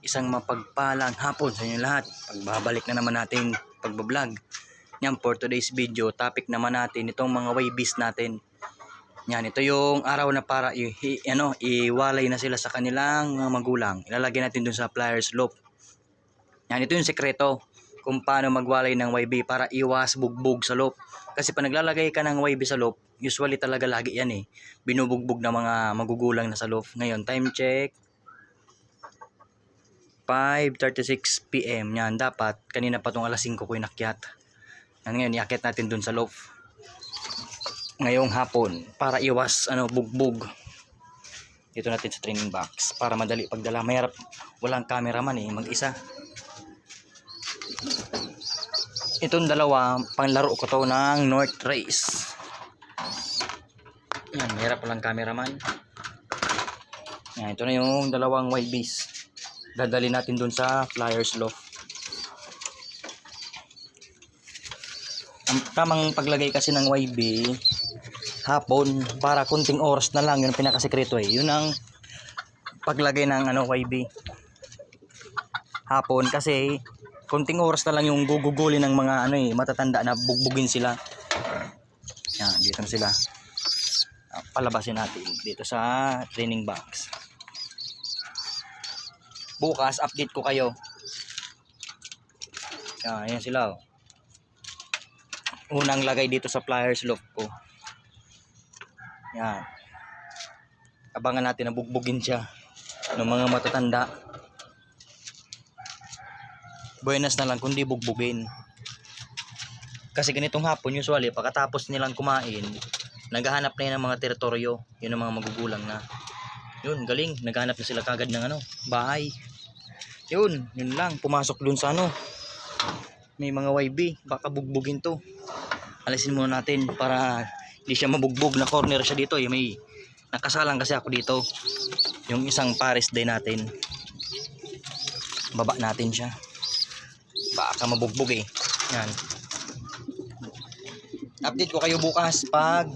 isang mapagpalang hapon sa inyo lahat. Pagbabalik na naman natin pagbablog. Yan, for today's video, topic naman natin itong mga waybis natin. Yan, ito yung araw na para iwalay na sila sa kanilang mga magulang. Ilalagay natin dun sa pliers loop. Yan, ito yung sekreto kung paano magwalay ng YB para iwas bugbog sa loop. Kasi pag naglalagay ka ng YB sa loop, usually talaga lagi yan binubugbog ng mga magugulang na sa loop. Ngayon, time check 5:36 PM. Yan, dapat kanina pa tong alas 5 ko inakyat. Yan, ngayon iakyat natin dun sa loop ngayong hapon para iwas bugbog. Dito natin sa training box para madali pagdala. Mahirap, walang cameraman mag-isa. Itong dalawa, panglaro ko to ng North Race. Yan, mahirap walang cameraman. Yan, ito na yung dalawang YBs. Dadali natin dun sa pliers loft. Ang tamang paglagay kasi ng YB hapon para kunting oras na lang, yun ang pinakasekreto Yun ang paglagay ng YB hapon kasi kunting oras na lang yung gugugulin ng mga matatanda na bugbugin sila. Yan, dito na sila. Palabasin natin dito sa training box. Bukas update ko kayo. Ayan sila. Unang lagay dito sa pliers loop ko. Yan. Abangan natin na bugbugin siya ng mga matatanda. Buenas na lang kundi bugbugin. Kasi ganitong hapon usually pagkatapos nilang kumain, naghahanap na yun ng mga teritoryo. Yun ang mga magugulang na. Yun, galing. Naghahanap na sila kagad ng bahay. Yun lang. Pumasok dun sa may mga YB. Baka bugbugin to. Alisin muna natin para hindi siya mabugbog. Na corner siya dito. May nakasalang kasi ako dito. Yung isang Paris day natin. Baba natin siya. Baka mabugbog Yan. Update ko kayo bukas pag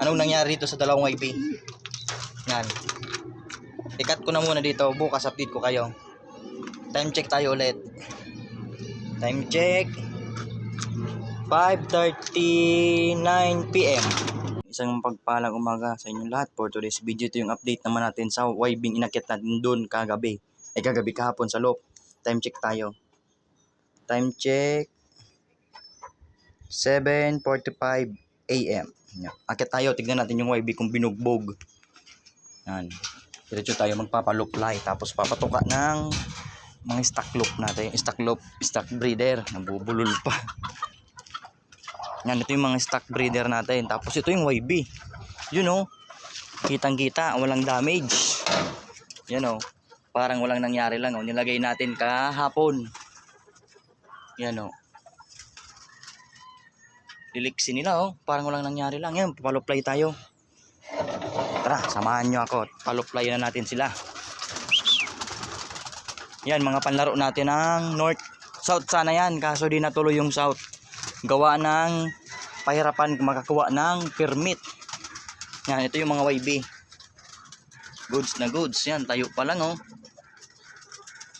anong nangyari dito sa dalawang YB. Yan. I-cut ko na muna dito. Bukas update ko kayo. Time check tayo ulit. Time check 5:39 PM. Isang pagpalang umaga sa inyong lahat. For today's video, ito yung update naman natin sa YB inakyat natin doon kagabi. Kagabi kahapon sa loop. Time check tayo. Time check 7:45 AM. Akyat tayo, tignan natin yung YB kung binugbog. Yan. Diretso tayo magpapaluply tapos papatuka ng mga stock loop natin. Stock breeder. Nabubulol pa. Yan, ito yung mga stock breeder natin. Tapos ito yung YB. Kitang kita, walang damage. Parang walang nangyari lang. Nilagay natin kahapon. Yan liliksi nila parang walang nangyari lang. Yan, papaluply tayo. Tara, samahan nyo ako. Paluply na natin sila. Yan, mga panlaro natin ng North. South sana yan, kaso di natuloy yung South. Gawa ng pahirapan makakuha ng permit. Yan, ito yung mga YB. Goods na goods. Yan, tayo pa lang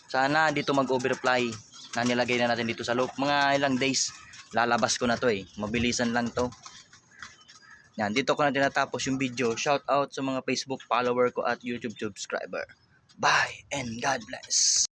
Sana dito mag-overfly. Na nilagay na natin dito sa loop. Mga ilang days, lalabas ko na to Mabilisan lang to. Yan, dito ko na tinatapos yung video. Shout out sa mga Facebook follower ko at YouTube subscriber. Bye and God bless.